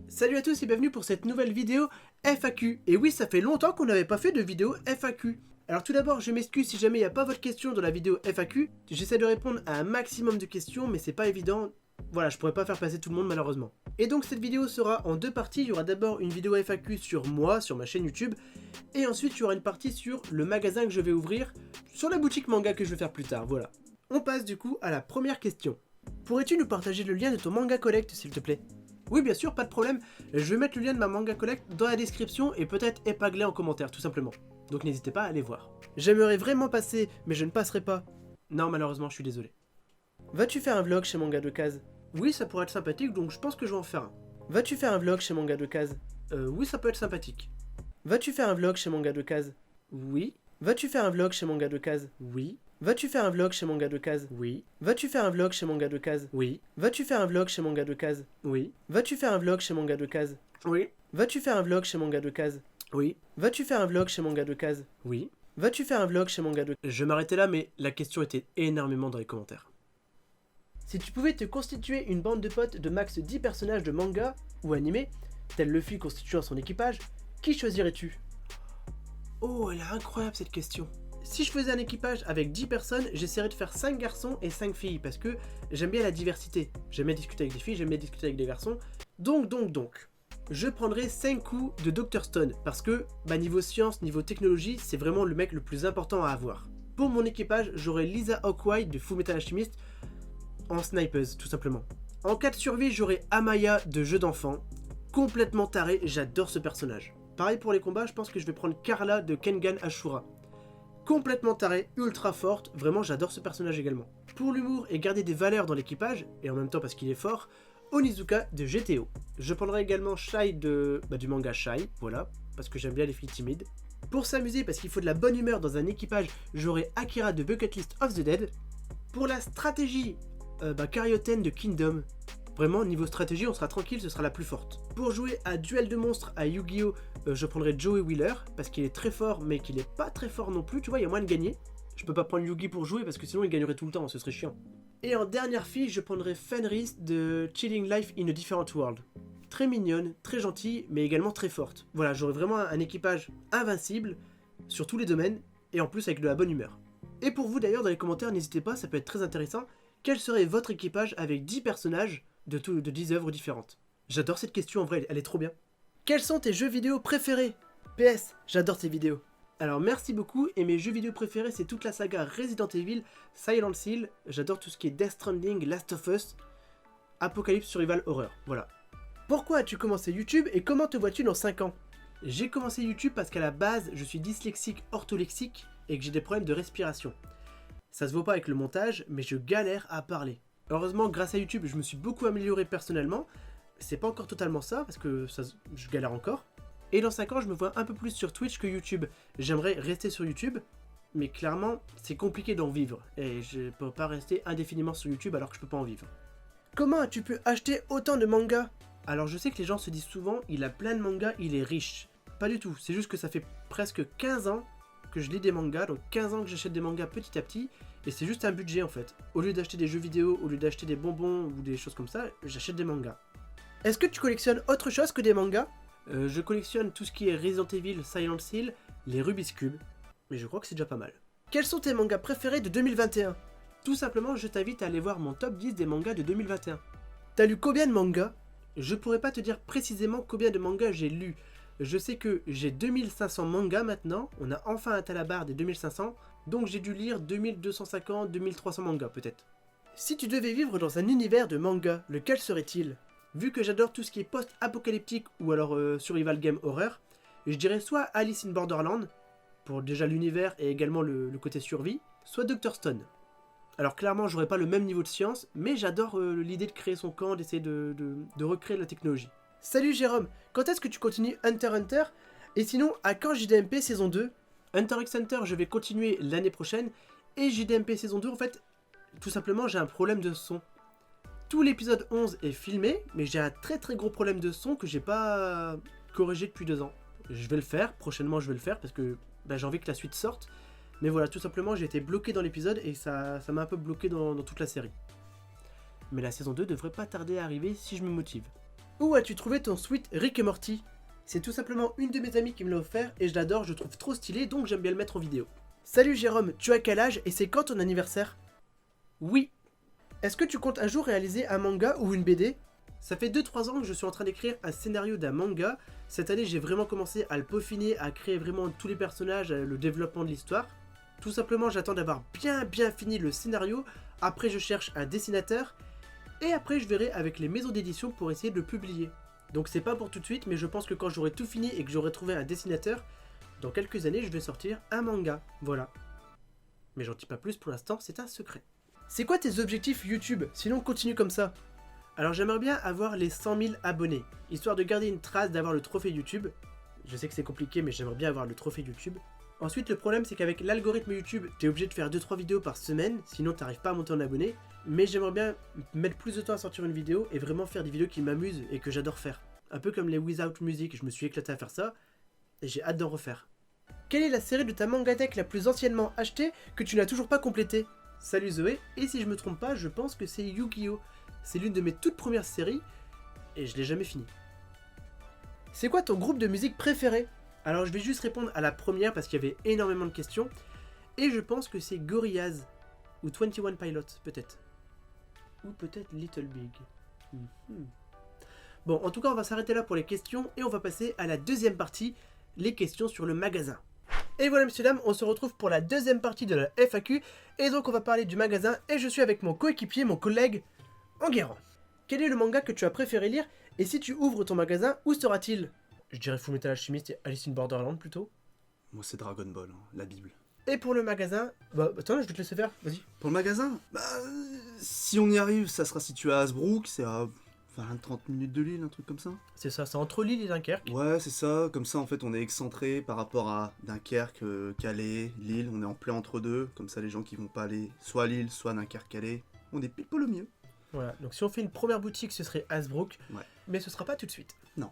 Salut à tous et bienvenue pour cette nouvelle vidéo FAQ. Et oui, ça fait longtemps qu'on n'avait pas fait de vidéo FAQ. Alors tout d'abord, je m'excuse si jamais il n'y a pas votre question dans la vidéo FAQ. J'essaie de répondre à un maximum de questions, mais c'est pas évident. Voilà, je pourrais pas faire passer tout le monde malheureusement. Et donc cette vidéo sera en deux parties. Il y aura d'abord une vidéo FAQ sur moi, sur ma chaîne YouTube. Et ensuite, il y aura une partie sur le magasin que je vais ouvrir, sur la boutique manga que je vais faire plus tard, voilà. On passe du coup à la première question. Pourrais-tu nous partager le lien de ton manga collect, s'il te plaît ? Oui, bien sûr, pas de problème. Je vais mettre le lien de ma manga collect dans la description et peut-être épinglé en commentaire, tout simplement. Donc n'hésitez pas à aller voir. J'aimerais vraiment passer, mais je ne passerai pas. Non, malheureusement, je suis désolé. Vas-tu faire un vlog chez Manga de Case ? Oui, ça pourrait être sympathique, donc je pense que je vais en faire un. Vas-tu faire un vlog chez Manga de Case ? Oui, ça peut être sympathique. Vas-tu faire un vlog chez Manga de Case ? Oui. Vas-tu faire un vlog chez Manga de Case ? Oui. Vas-tu faire un vlog chez Manga de Case ? Oui. Vas-tu faire un vlog chez Manga de Case ? Oui. Vas-tu faire un vlog chez Manga de Case ? Oui. Vas-tu faire un vlog chez Manga de Case ? Oui. Vas-tu faire un vlog chez Manga de Case ? Oui. Vas-tu faire un vlog chez Manga de Case ? Oui. Vas-tu faire un vlog chez Manga de... Je m'arrêtais là, mais la question était énormément dans les commentaires. Si tu pouvais te constituer une bande de potes de max 10 personnages de manga ou animés, tel Luffy constituant son équipage, qui choisirais-tu ? Oh, elle est incroyable cette question. Si je faisais un équipage avec 10 personnes, j'essaierais de faire 5 garçons et 5 filles, parce que j'aime bien la diversité. J'aime bien discuter avec des filles, j'aime bien discuter avec des garçons. Donc, je prendrais 5 coups de Dr Stone, parce que niveau science, niveau technologie, c'est vraiment le mec le plus important à avoir. Pour mon équipage, j'aurais Lisa Hawkeye de Fullmetal Alchemist en snipeuse, tout simplement. En cas de survie, j'aurais Amaya de Jeu d'enfant, complètement taré, j'adore ce personnage. Pareil pour les combats, je pense que je vais prendre Carla de Kengan Ashura. Complètement tarée, ultra forte, vraiment j'adore ce personnage également. Pour l'humour et garder des valeurs dans l'équipage, et en même temps parce qu'il est fort, Onizuka de GTO. Je prendrai également Shai du manga Shai, voilà, parce que j'aime bien les filles timides. Pour s'amuser, parce qu'il faut de la bonne humeur dans un équipage, j'aurai Akira de Bucket List of the Dead. Pour la stratégie, Karyoten de Kingdom. Vraiment, niveau stratégie, on sera tranquille, ce sera la plus forte. Pour jouer à Duel de monstres à Yu-Gi-Oh! Je prendrai Joey Wheeler, parce qu'il est très fort, mais qu'il est pas très fort non plus, tu vois, il y a moins de gagner. Je peux pas prendre Yugi pour jouer, parce que sinon il gagnerait tout le temps, ce serait chiant. Et en dernière fille, je prendrai Fenris de Chilling Life in a Different World. Très mignonne, très gentille, mais également très forte. Voilà, j'aurai vraiment un équipage invincible, sur tous les domaines, et en plus avec de la bonne humeur. Et pour vous d'ailleurs, dans les commentaires, n'hésitez pas, ça peut être très intéressant, quel serait votre équipage avec 10 personnages de 10 œuvres différentes? J'adore cette question, en vrai, elle est trop bien. Quels sont tes jeux vidéo préférés? PS, j'adore tes vidéos. Alors merci beaucoup, et mes jeux vidéo préférés c'est toute la saga Resident Evil, Silent Hill, j'adore tout ce qui est Death Stranding, Last of Us, Apocalypse Survival Horror, voilà. Pourquoi as-tu commencé YouTube et comment te vois-tu dans 5 ans? J'ai commencé YouTube parce qu'à la base je suis dyslexique ortholexique et que j'ai des problèmes de respiration. Ça se voit pas avec le montage, mais je galère à parler. Heureusement grâce à YouTube je me suis beaucoup amélioré personnellement. C'est pas encore totalement ça, parce que je galère encore. Et dans 5 ans, je me vois un peu plus sur Twitch que YouTube. J'aimerais rester sur YouTube, mais clairement, c'est compliqué d'en vivre. Et je peux pas rester indéfiniment sur YouTube alors que je peux pas en vivre. Comment as-tu pu acheter autant de mangas? Alors je sais que les gens se disent souvent, il a plein de mangas, il est riche. Pas du tout, c'est juste que ça fait presque 15 ans que je lis des mangas, donc 15 ans que j'achète des mangas petit à petit, et c'est juste un budget en fait. Au lieu d'acheter des jeux vidéo, au lieu d'acheter des bonbons ou des choses comme ça, j'achète des mangas. Est-ce que tu collectionnes autre chose que des mangas? Je collectionne tout ce qui est Resident Evil, Silent Hill, les Rubik's Cube, mais je crois que c'est déjà pas mal. Quels sont tes mangas préférés de 2021? Tout simplement, je t'invite à aller voir mon top 10 des mangas de 2021. T'as lu combien de mangas? Je pourrais pas te dire précisément combien de mangas j'ai lu. Je sais que j'ai 2500 mangas maintenant, on a enfin atteint la barre des 2500, donc j'ai dû lire 2250, 2300 mangas peut-être. Si tu devais vivre dans un univers de mangas, lequel serait-il? Vu que j'adore tout ce qui est post-apocalyptique ou alors survival game horror, je dirais soit Alice in Borderland, pour déjà l'univers et également le côté survie, soit Dr Stone. Alors clairement j'aurais pas le même niveau de science, mais j'adore l'idée de créer son camp, d'essayer de recréer la technologie. Salut Jérôme, quand est-ce que tu continues Hunter x Hunter? Et sinon, à quand JDMP saison 2? Hunter x Hunter je vais continuer l'année prochaine, et JDMP saison 2 en fait, tout simplement j'ai un problème de son. Tout l'épisode 11 est filmé, mais j'ai un très gros problème de son que j'ai pas corrigé depuis 2 ans. Je vais le faire, prochainement je vais le faire parce que j'ai envie que la suite sorte. Mais voilà, tout simplement j'ai été bloqué dans l'épisode et ça m'a un peu bloqué dans toute la série. Mais la saison 2 devrait pas tarder à arriver si je me motive. Où as-tu trouvé ton sweat Rick et Morty? C'est tout simplement une de mes amies qui me l'a offert et je l'adore, je le trouve trop stylé donc j'aime bien le mettre en vidéo. Salut Jérôme, tu as quel âge et c'est quand ton anniversaire? Oui. Est-ce que tu comptes un jour réaliser un manga ou une BD? Ça fait 2-3 ans que je suis en train d'écrire un scénario d'un manga. Cette année j'ai vraiment commencé à le peaufiner, à créer vraiment tous les personnages, le développement de l'histoire. Tout simplement j'attends d'avoir bien fini le scénario, après je cherche un dessinateur, et après je verrai avec les maisons d'édition pour essayer de le publier. Donc c'est pas pour tout de suite, mais je pense que quand j'aurai tout fini et que j'aurai trouvé un dessinateur, dans quelques années je vais sortir un manga, voilà. Mais j'en dis pas plus pour l'instant, c'est un secret. C'est quoi tes objectifs YouTube? Sinon continue comme ça. Alors j'aimerais bien avoir les 100 000 abonnés, histoire de garder une trace d'avoir le trophée YouTube. Je sais que c'est compliqué, mais j'aimerais bien avoir le trophée YouTube. Ensuite, le problème c'est qu'avec l'algorithme YouTube, t'es obligé de faire 2-3 vidéos par semaine, sinon t'arrives pas à monter en abonnés. Mais j'aimerais bien mettre plus de temps à sortir une vidéo et vraiment faire des vidéos qui m'amusent et que j'adore faire. Un peu comme les Without Music, je me suis éclaté à faire ça, et j'ai hâte d'en refaire. Quelle est la série de ta manga deck la plus anciennement achetée que tu n'as toujours pas complétée? Salut Zoé, et si je me trompe pas, je pense que c'est Yu-Gi-Oh! C'est l'une de mes toutes premières séries, et je l'ai jamais fini. C'est quoi ton groupe de musique préféré? Alors je vais juste répondre à la première parce qu'il y avait énormément de questions, et je pense que c'est Gorillaz, ou 21 Pilots peut-être. Ou peut-être Little Big. Bon, en tout cas on va s'arrêter là pour les questions, et on va passer à la deuxième partie, les questions sur le magasin. Et voilà messieurs dames, on se retrouve pour la deuxième partie de la FAQ, et donc on va parler du magasin, et je suis avec mon coéquipier, mon collègue, Enguerrand. Quel est le manga que tu as préféré lire, et si tu ouvres ton magasin, où sera-t-il? Je dirais Fullmetal Alchemist et Alice in Borderland plutôt. Moi c'est Dragon Ball, hein, la Bible. Et pour le magasin, bah attends, je vais te laisser faire, vas-y. Pour le magasin, si on y arrive, ça sera situé à Hasbrook, c'est à 20-30 minutes de Lille, un truc comme ça. C'est ça, c'est entre Lille et Dunkerque. Ouais, c'est ça, comme ça en fait on est excentré par rapport à Dunkerque, Calais, Lille, on est en plein entre deux, comme ça les gens qui vont pas aller soit à Lille, soit à Dunkerque, Calais, on est pile poil au mieux. Voilà, donc si on fait une première boutique, ce serait Hasbrook, Ouais. mais ce sera pas tout de suite. Non.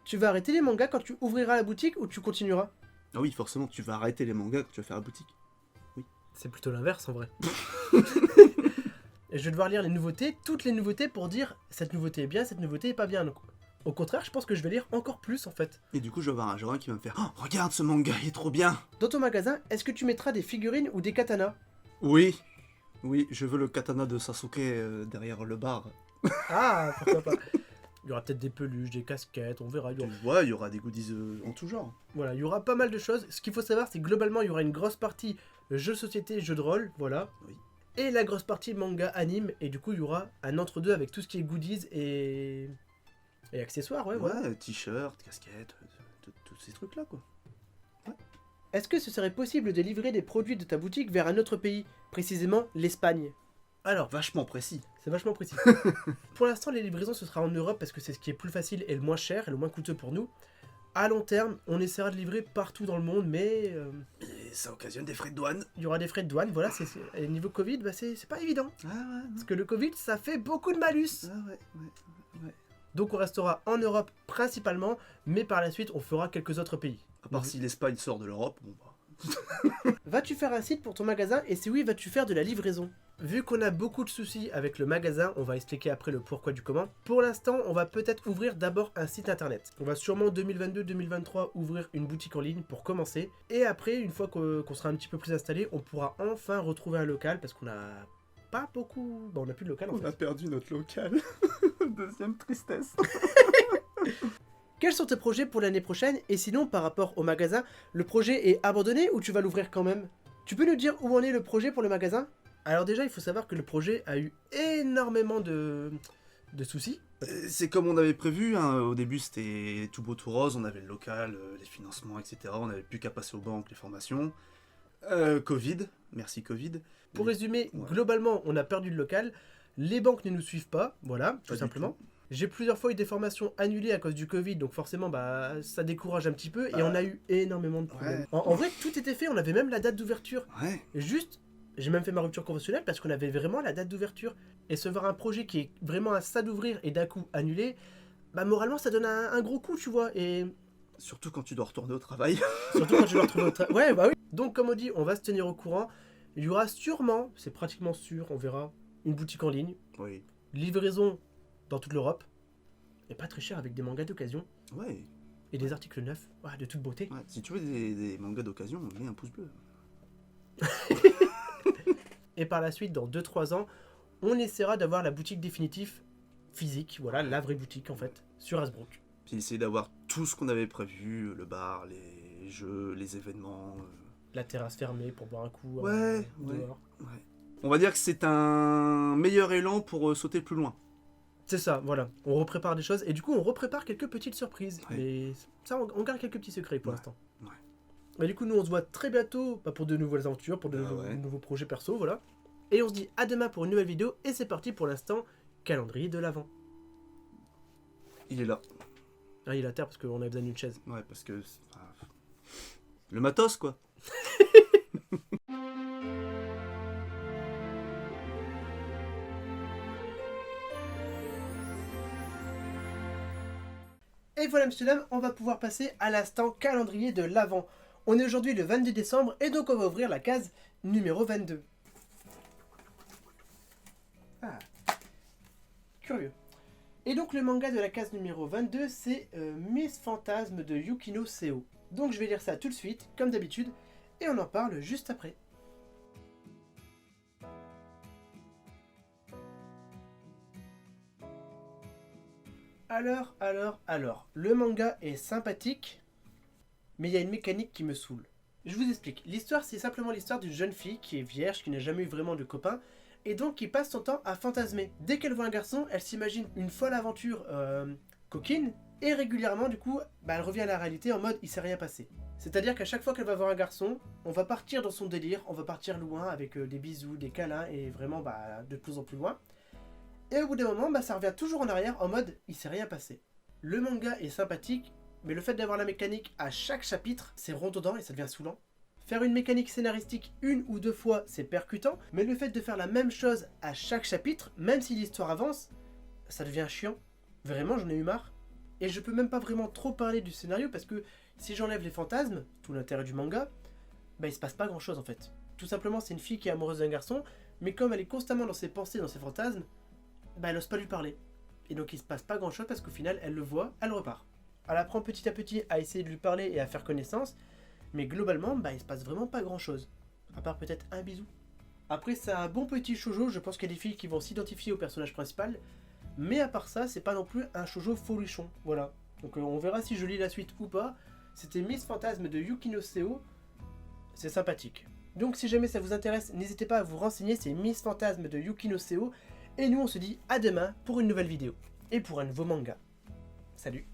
Tu vas arrêter les mangas quand tu ouvriras la boutique ou tu continueras? Ah oui, forcément, tu vas arrêter les mangas quand tu vas faire la boutique. C'est plutôt l'inverse en vrai. Et je vais devoir lire les nouveautés, toutes les nouveautés pour dire cette nouveauté est bien, cette nouveauté est pas bien. Donc, au contraire, je pense que je vais lire encore plus en fait. Et du coup, je vais avoir un Jorin qui va me faire « Oh, regarde ce manga, il est trop bien !» Dans ton magasin, est-ce que tu mettras des figurines ou des katanas? Oui, je veux le katana de Sasuke derrière le bar. Ah, pourquoi pas. Il y aura peut-être des peluches, des casquettes, on verra. Ouais, il y aura des goodies en tout genre. Voilà, il y aura pas mal de choses. Ce qu'il faut savoir, c'est que globalement, il y aura une grosse partie jeux de société, jeux de rôle, voilà. Oui. Et la grosse partie manga, anime, et du coup, il y aura un entre-deux avec tout ce qui est goodies et accessoires, ouais, voilà. Ouais, t-shirt, casquette, tous ces trucs-là, quoi. Est-ce que ce serait possible de livrer des produits de ta boutique vers un autre pays, précisément l'Espagne? Alors, Vachement précis. c'est vachement précis. Pour l'instant, les livraisons, ce sera en Europe parce que c'est ce qui est plus facile et le moins cher et le moins coûteux pour nous. À long terme, on essaiera de livrer partout dans le monde, mais Et ça occasionne des frais de douane. il y aura des frais de douane. Voilà, et niveau Covid, bah, c'est pas évident. Ah ouais, Parce que le Covid, ça fait beaucoup de malus. Ah ouais. Donc on restera en Europe principalement, mais par la suite, on fera quelques autres pays. À part si l'Espagne sort de l'Europe, bon bah... Vas-tu faire un site pour ton magasin et si oui, vas-tu faire de la livraison? Vu qu'on a beaucoup de soucis avec le magasin, on va expliquer après le pourquoi du comment. Pour l'instant, on va peut-être ouvrir d'abord un site internet. On va sûrement 2022-2023 ouvrir une boutique en ligne pour commencer. Et après, une fois qu'on sera un petit peu plus installé, on pourra enfin retrouver un local parce qu'on a pas beaucoup... Bon, on a plus de local en fait. a perdu notre local. Deuxième tristesse. Quels sont tes projets pour l'année prochaine? Et sinon, par rapport au magasin, le projet est abandonné ou tu vas l'ouvrir quand même? Tu peux nous dire où en est le projet pour le magasin? Alors déjà, il faut savoir que le projet a eu énormément de soucis. C'est comme on avait prévu, hein. Au début c'était tout beau tout rose, on avait le local, les financements, etc. On n'avait plus qu'à passer aux banques, les formations. Covid, merci Covid. Pour résumer, Ouais. globalement, on a perdu le local, les banques ne nous suivent pas, voilà, tout Pas du simplement. tout. J'ai plusieurs fois eu des formations annulées à cause du Covid, donc forcément, bah, ça décourage un petit peu, et on a eu énormément de problèmes. Ouais. En vrai, tout était fait, on avait même la date d'ouverture. Ouais. Juste, j'ai même fait ma rupture conventionnelle parce qu'on avait vraiment la date d'ouverture. Et se voir un projet qui est vraiment à ça d'ouvrir et d'un coup annulé, bah moralement ça donne un gros coup, tu vois. Et Surtout quand tu dois retourner au travail. surtout quand je dois retrouver autre... Ouais, bah oui. Donc comme on dit, on va se tenir au courant. Il y aura sûrement, c'est pratiquement sûr, on verra, une boutique en ligne. Oui. livraison dans toute l'Europe, et pas très cher avec des mangas d'occasion, Ouais, et des articles neufs, de toute beauté. ouais. Si tu veux des mangas d'occasion, mets un pouce bleu. Et par la suite, dans 2-3 ans, on essaiera d'avoir la boutique définitive physique, voilà, la vraie boutique en fait, sur Hasbrook. Puis essayer d'avoir tout ce qu'on avait prévu, le bar, les jeux, les événements. La terrasse fermée pour boire un coup Ouais. dehors. On va dire que c'est un meilleur élan pour sauter plus loin. C'est ça, voilà. On reprépare des choses et du coup on reprépare quelques petites surprises. Ouais. Mais ça, on garde quelques petits secrets pour l'instant. Ouais. Mais du coup, nous on se voit très bientôt pour de nouvelles aventures, pour de nouveaux projets perso, voilà. Et on se dit à demain pour une nouvelle vidéo et c'est parti pour l'instant, calendrier de l'Avent. Il est là. Ah, il est à terre parce qu'on a besoin d'une chaise. Ouais, parce que... le matos, quoi. Et voilà, messieurs, dames, on va pouvoir passer à l'instant calendrier de l'Avent. On est aujourd'hui le 22 décembre et donc on va ouvrir la case numéro 22. Ah, curieux. Et donc le manga de la case numéro 22, c'est Miss Fantasme de Yukino Seo. Donc je vais lire ça tout de suite, comme d'habitude, et on en parle juste après. Alors, le manga est sympathique, mais il y a une mécanique qui me saoule. Je vous explique. L'histoire, c'est simplement l'histoire d'une jeune fille qui est vierge, qui n'a jamais eu vraiment de copain, et donc qui passe son temps à fantasmer. Dès qu'elle voit un garçon, elle s'imagine une folle aventure coquine, et régulièrement, du coup, elle revient à la réalité en mode il s'est rien passé. C'est-à-dire qu'à chaque fois qu'elle va voir un garçon, on va partir dans son délire, on va partir loin avec des bisous, des câlins, et vraiment de plus en plus loin. Et au bout d'un moment, ça revient toujours en arrière en mode il s'est rien passé. Le manga est sympathique, mais le fait d'avoir la mécanique à chaque chapitre, c'est redondant et ça devient saoulant. Faire une mécanique scénaristique une ou deux fois, c'est percutant, mais le fait de faire la même chose à chaque chapitre, même si l'histoire avance, ça devient chiant. Vraiment, j'en ai eu marre. Et je peux même pas vraiment trop parler du scénario parce que si j'enlève les fantasmes, tout l'intérêt du manga, il se passe pas grand chose en fait. Tout simplement, c'est une fille qui est amoureuse d'un garçon, mais comme elle est constamment dans ses pensées, dans ses fantasmes, elle n'ose pas lui parler. Et donc il se passe pas grand chose parce qu'au final, elle le voit, elle repart. Elle apprend petit à petit à essayer de lui parler et à faire connaissance, mais globalement, il se passe vraiment pas grand chose. À part peut-être un bisou. Après, c'est un bon petit shoujo, je pense qu'il y a des filles qui vont s'identifier au personnage principal, mais à part ça, c'est pas non plus un shoujo folichon, voilà. Donc on verra si je lis la suite ou pas. C'était Miss Fantasme de Yukino Seo, c'est sympathique. Donc si jamais ça vous intéresse, n'hésitez pas à vous renseigner, c'est Miss Fantasme de Yukino Seo, et nous on se dit à demain pour une nouvelle vidéo, et pour un nouveau manga. Salut!